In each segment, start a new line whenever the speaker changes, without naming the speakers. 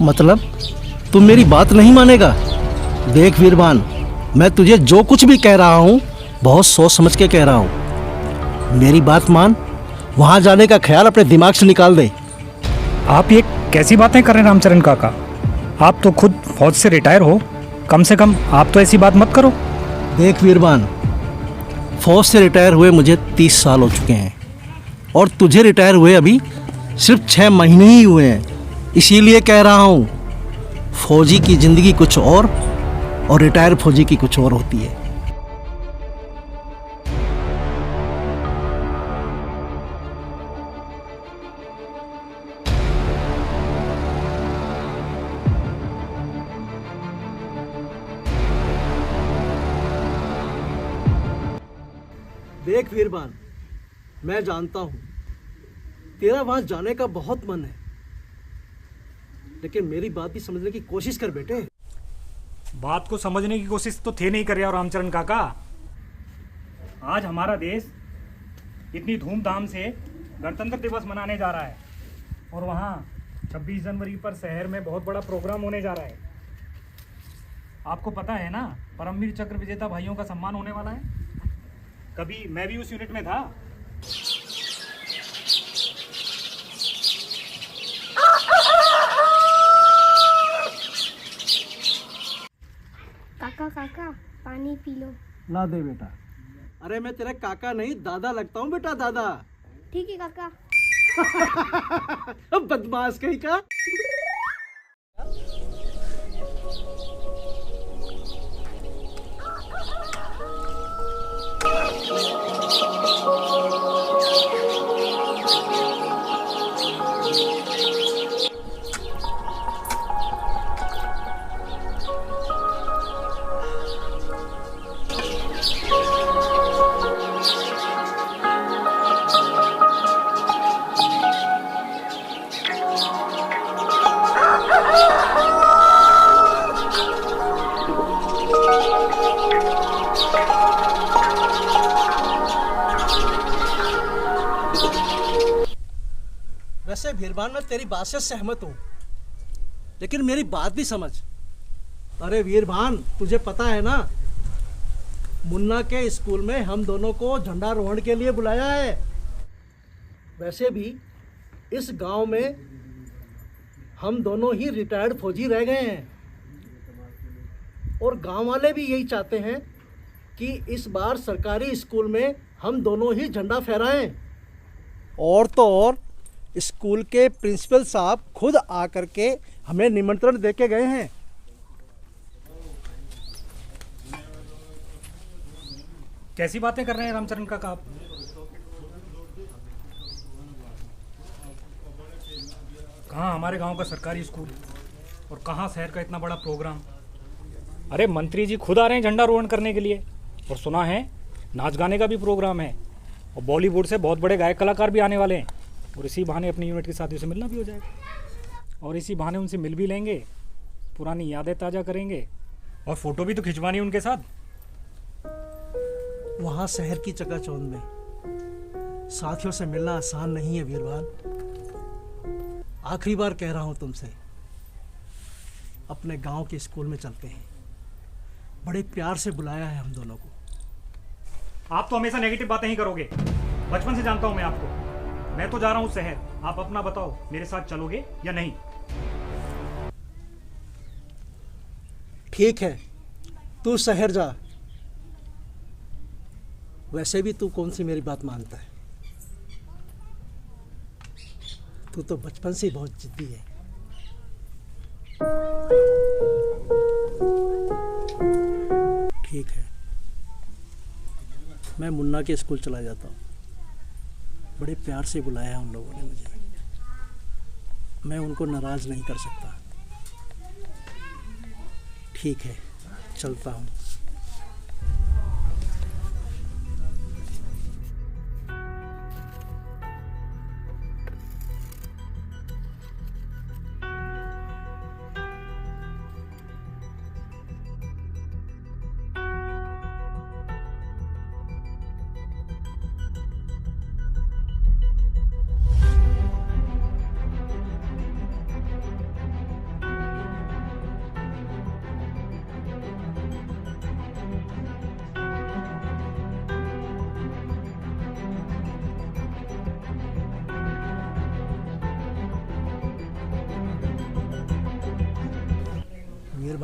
मतलब तू मेरी बात नहीं मानेगा? देख वीरबान, मैं तुझे जो कुछ भी कह रहा हूँ बहुत सोच समझ के कह रहा हूँ। मेरी बात मान, वहाँ जाने का ख्याल अपने दिमाग से निकाल दे।
आप ये कैसी बातें कर रहे हैं रामचरण काका? आप तो खुद फौज से रिटायर हो, कम से कम आप तो ऐसी बात मत करो।
देख वीरबान, फौज से रिटायर हुए मुझे 30 साल हो चुके हैं और तुझे रिटायर हुए अभी सिर्फ 6 महीने ही हुए हैं। इसीलिए कह रहा हूँ, फौजी की ज़िंदगी कुछ और रिटायर फौजी की कुछ और होती है। देख वीरबान, मैं जानता हूं तेरा वहां जाने का बहुत मन है, लेकिन मेरी बात भी समझने की कोशिश कर बेटे।
बात को समझने की कोशिश तो थे नहीं कर रहे हो रामचरण काका। आज हमारा देश इतनी धूमधाम से गणतंत्र दिवस मनाने जा रहा है और वहाँ 26 जनवरी पर शहर में बहुत बड़ा प्रोग्राम होने जा रहा है। आपको पता है ना, परमवीर चक्र विजेता भाइयों का सम्मान होने वाला है। कभी मैं भी उस यूनिट में था।
काका काका पानी पी लो।
ला दे बेटा। अरे मैं तेरा काका नहीं दादा लगता हूँ बेटा, दादा।
ठीक है काका।
बदमाश कहीं का। वैसे वीरबान, मैं तेरी बात से सहमत हूँ, लेकिन मेरी बात भी समझ। अरे वीरबान, तुझे पता है ना, मुन्ना के स्कूल में हम दोनों को झंडारोहण के लिए बुलाया है। वैसे भी इस गांव में हम दोनों ही रिटायर्ड फौजी रह गए हैं और गांव वाले भी यही चाहते हैं कि इस बार सरकारी स्कूल में हम दोनों ही झंडा फहराएं। और तो और स्कूल के प्रिंसिपल साहब खुद आकर के हमें निमंत्रण देके गए हैं।
कैसी बातें कर रहे हैं रामचरण काका आप? कहाँ हमारे गांव का सरकारी स्कूल और कहाँ शहर का इतना बड़ा प्रोग्राम। अरे मंत्री जी खुद आ रहे हैं झंडारोहण करने के लिए, और सुना है नाच गाने का भी प्रोग्राम है और बॉलीवुड से बहुत बड़े गायक कलाकार भी आने वाले हैं। और इसी बहाने अपनी यूनिट के साथियों से मिलना भी हो जाएगा और इसी बहाने उनसे मिल भी लेंगे, पुरानी यादें ताज़ा करेंगे और फोटो भी तो खिंचवानी उनके साथ।
वहाँ शहर की चकाचौंध में साथियों से मिलना आसान नहीं है वीरबान। आखिरी बार कह रहा हूँ तुमसे, अपने गांव के स्कूल में चलते हैं। बड़े प्यार से बुलाया है हम दोनों को।
आप तो हमेशा नेगेटिव बातें ही करोगे, बचपन से जानता हूं मैं आपको। मैं तो जा रहा हूं शहर, आप अपना बताओ, मेरे साथ चलोगे या नहीं?
ठीक है, तू शहर जा। वैसे भी तू कौन सी मेरी बात मानता है? तू तो बचपन से ही बहुत जिद्दी है। ठीक है, मैं मुन्ना के स्कूल चला जाता हूँ। बड़े प्यार से बुलाया है उन लोगों ने मुझे, मैं उनको नाराज नहीं कर सकता। ठीक है, चलता हूँ।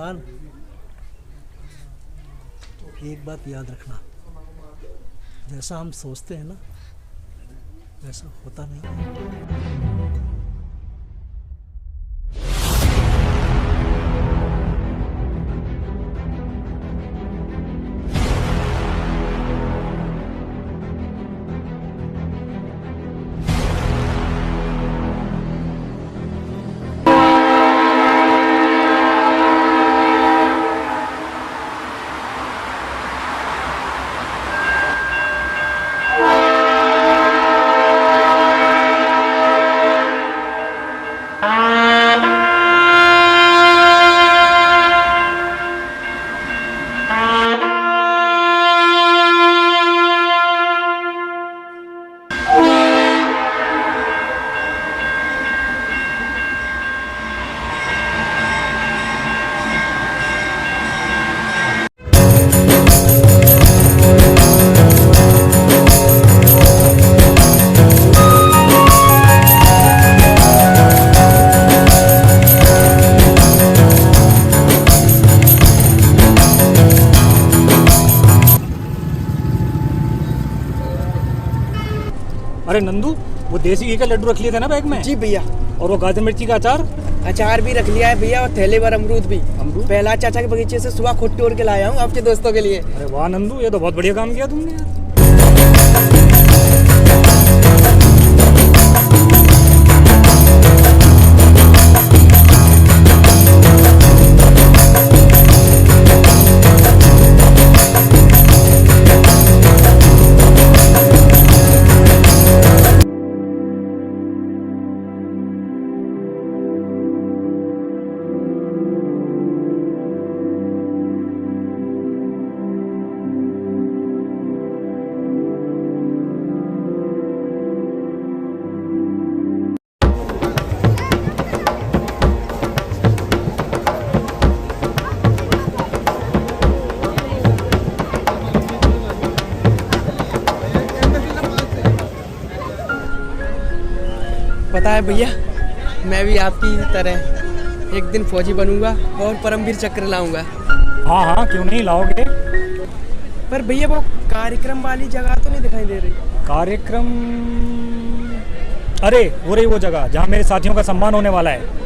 वीरभान, एक बात याद रखना, जैसा हम सोचते हैं ना वैसा होता नहीं।
अरे नंदू, वो देसी घी के लड्डू रख लिए थे ना बैग में?
जी भैया।
और वो गाजर मिर्ची का अचार?
अचार भी रख लिया है भैया, और थैले भर अमरूद भी।
अमरूद?
पहला चाचा के बगीचे से सुबह खुद तोड़ के लाया हूँ आपके दोस्तों के लिए।
अरे वाह नंदू, ये तो बहुत बढ़िया काम किया तुमने यार।
पता है भैया, मैं भी आपकी तरह एक दिन फौजी बनूंगा और परमवीर चक्र लाऊंगा।
हाँ हाँ, क्यों नहीं लाओगे।
पर भैया वो कार्यक्रम वाली जगह तो नहीं दिखाई दे रही।
कार्यक्रम? अरे वो रही वो जगह जहाँ मेरे साथियों का सम्मान होने वाला है।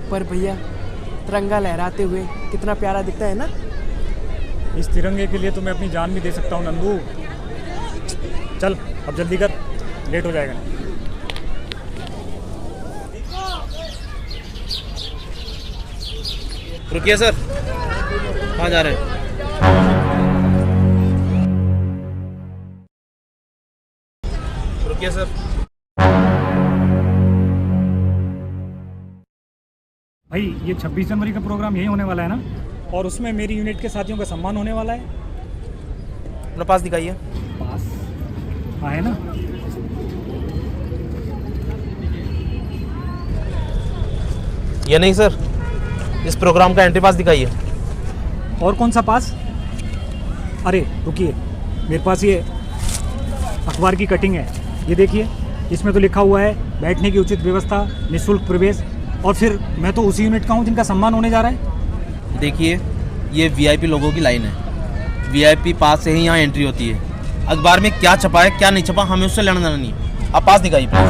पर भैया तिरंगा लहराते हुए कितना प्यारा दिखता है ना।
इस तिरंगे के लिए तो मैं अपनी जान भी दे सकता हूँ नंदू। चल अब जल्दी कर, लेट हो जाएगा।
रुकिए सर, कहाँ जा रहे हैं? रुकिए सर।
भाई ये 26 जनवरी का प्रोग्राम यही होने वाला है ना? और उसमें मेरी यूनिट के साथियों का सम्मान होने वाला है।
अपना पास दिखाइए।
पास? हाँ है ना।
ये नहीं सर, इस प्रोग्राम का एंट्री पास दिखाइए।
और कौन सा पास? अरे रुकिए, मेरे पास ये अखबार की कटिंग है, ये देखिए। इसमें तो लिखा हुआ है बैठने की उचित व्यवस्था, निःशुल्क प्रवेश। और फिर मैं तो उसी यूनिट का हूँ जिनका सम्मान होने जा रहा है।
देखिए, ये वीआईपी लोगों की लाइन है। वीआईपी पास से ही यहाँ एंट्री होती है। अखबार में क्या छपा है क्या नहीं छपा हमें उससे लेना देना नहीं है। आप पास दिखाइए प्लीज।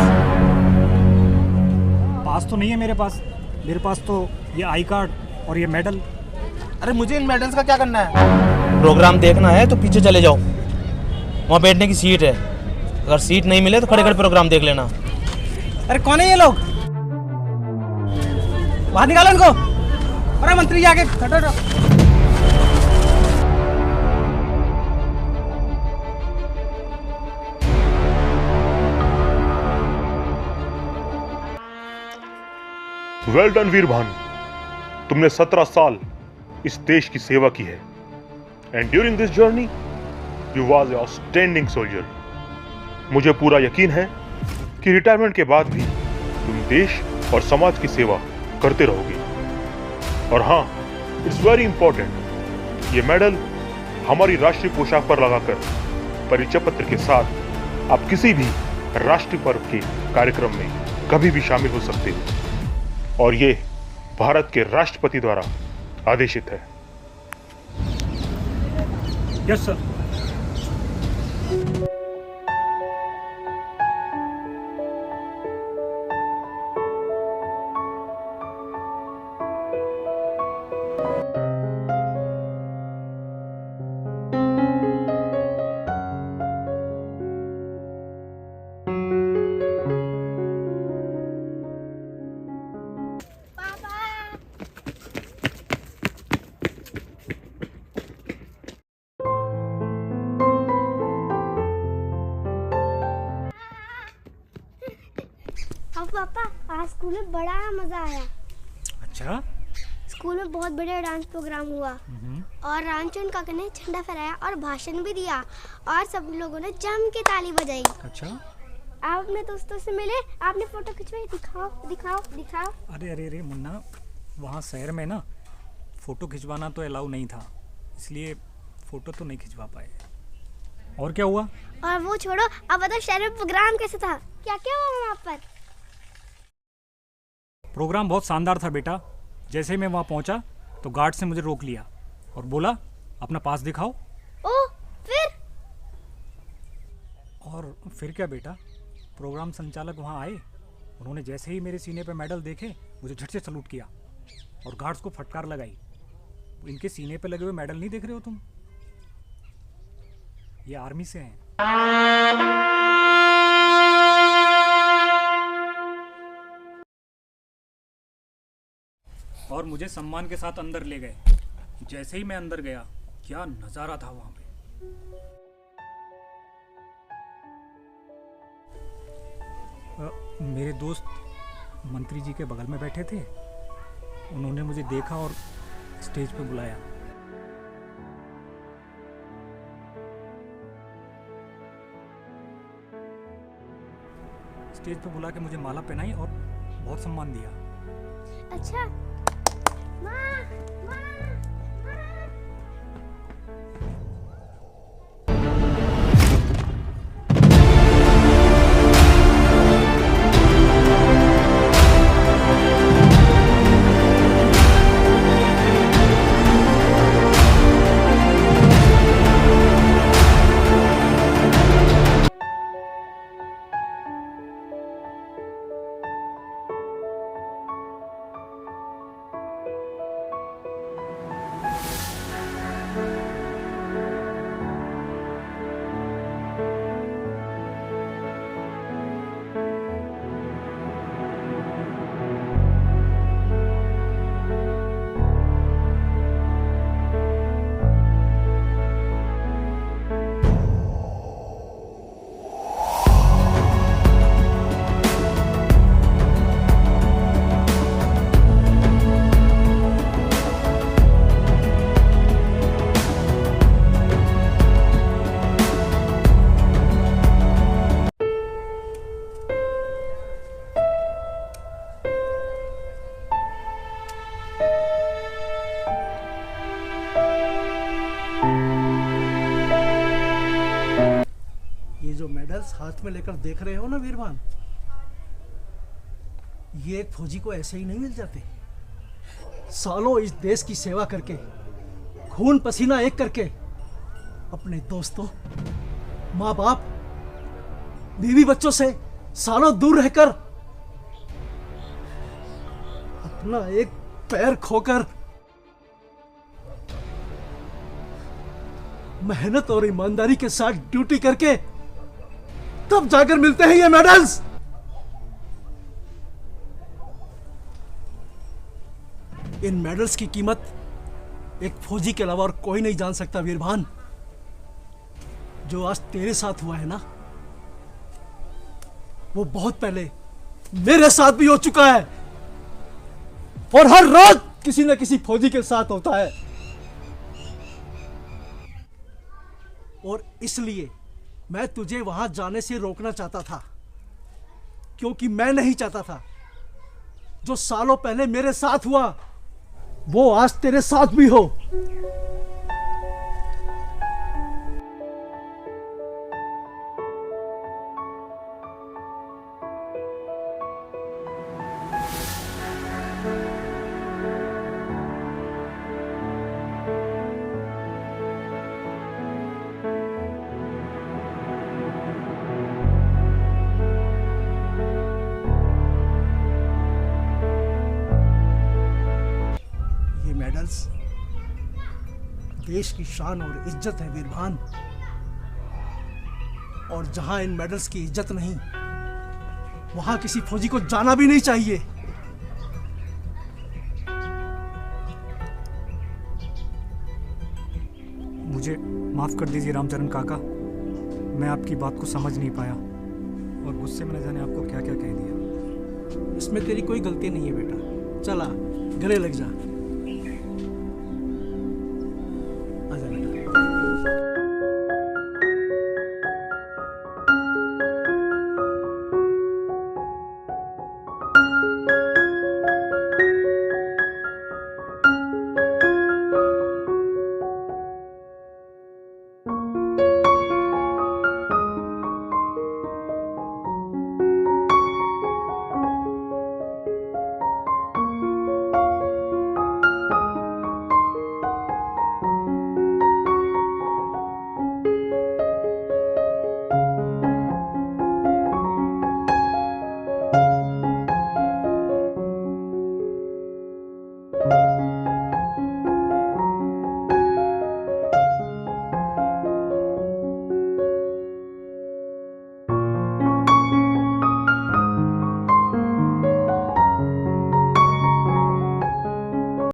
पास तो नहीं है मेरे पास। मेरे पास तो ये आई कार्ड और ये मेडल।
अरे मुझे इन मेडल्स का क्या करना है? प्रोग्राम देखना है तो पीछे चले जाओ, वहाँ बैठने की सीट है। अगर सीट नहीं मिले तो खड़े खड़े प्रोग्राम देख लेना।
अरे कौन है ये लोग? बाहर निकालो इनको। अरे मंत्री जी आगे हटो।
वेल डन वीरभान, तुमने 17 साल इस देश की सेवा की है। And during this journey you was a outstanding soldier. मुझे पूरा यकीन है कि रिटायरमेंट के बाद भी तुम देश और समाज की सेवा करते रहोगे। और हाँ, इट्स वेरी इंपॉर्टेंट, ये मेडल हमारी राष्ट्रीय पोशाक पर लगाकर परिचय पत्र के साथ आप किसी भी राष्ट्रीय पर्व के कार्यक्रम में कभी भी शामिल हो सकते हो और ये भारत के राष्ट्रपति द्वारा आदेशित है।
Yes sir.
अब पापा आज स्कूल में बड़ा मजा आया।
अच्छा।
स्कूल में बहुत बड़ा डांस प्रोग्राम हुआ और रामचंद्र काका ने झंडा फहराया और भाषण भी दिया और सब लोगों ने जम के ताली बजाई।
अच्छा।
आप अपने दोस्तों से मिले, आपने फोटो खिंचवाई? दिखाओ दिखाओ दिखाओ।
अरे अरे अरे मुन्ना, वहाँ शहर में ना फ़ोटो खिंचवाना तो अलाउ नहीं था, इसलिए फ़ोटो तो नहीं खिंचवा पाए। और क्या हुआ?
और वो छोड़ो, अब बताओ शहर में प्रोग्राम कैसे था? क्या क्या हुआ वहाँ पर?
प्रोग्राम बहुत शानदार था बेटा। जैसे ही मैं वहाँ पहुँचा तो गार्ड ने मुझे रोक लिया और बोला अपना पास दिखाओ।
ओह, फिर?
और फिर क्या बेटा, प्रोग्राम संचालक वहाँ आए, उन्होंने जैसे ही मेरे सीने पे मेडल देखे मुझे झट से सलूट किया और गार्ड्स को फटकार लगाई। इनके सीने पे लगे हुए मेडल नहीं देख रहे हो तुम? ये आर्मी से हैं। और मुझे सम्मान के साथ अंदर ले गए। जैसे ही मैं अंदर गया, क्या नज़ारा था वहाँ पे। मेरे दोस्त मंत्री जी के बगल में बैठे थे, उन्होंने मुझे देखा और स्टेज पे बुलाया। स्टेज पे बुला के मुझे माला पहनाई और बहुत सम्मान दिया।
अच्छा। माँ, माँ, माँ।
मेडल्स हाथ में लेकर देख रहे हो ना वीरभान, ये एक फौजी को ऐसे ही नहीं मिल जाते। सालों इस देश की सेवा करके, खून पसीना एक करके, अपने दोस्तों, माँ बाप, बीवी बच्चों से सालों दूर रहकर, अपना एक पैर खोकर, मेहनत और ईमानदारी के साथ ड्यूटी करके तब जाकर मिलते हैं ये मेडल्स। इन मेडल्स की कीमत एक फौजी के अलावा और कोई नहीं जान सकता वीरभान। जो आज तेरे साथ हुआ है ना, वो बहुत पहले मेरे साथ भी हो चुका है और हर रोज किसी न किसी फौजी के साथ होता है। और इसलिए मैं तुझे वहां जाने से रोकना चाहता था, क्योंकि मैं नहीं चाहता था जो सालों पहले मेरे साथ हुआ वो आज तेरे साथ भी हो। ये मेडल्स देश की शान और इज्जत है वीरभान। और जहां इन मेडल्स की इज्जत नहीं वहां किसी फौजी को जाना भी नहीं चाहिए।
मुझे माफ़ कर दीजिए रामचरण काका, मैं आपकी बात को समझ नहीं पाया और गुस्से में न जाने आपको क्या क्या कह दिया।
इसमें तेरी कोई गलती नहीं है बेटा, चला घरे लग जा।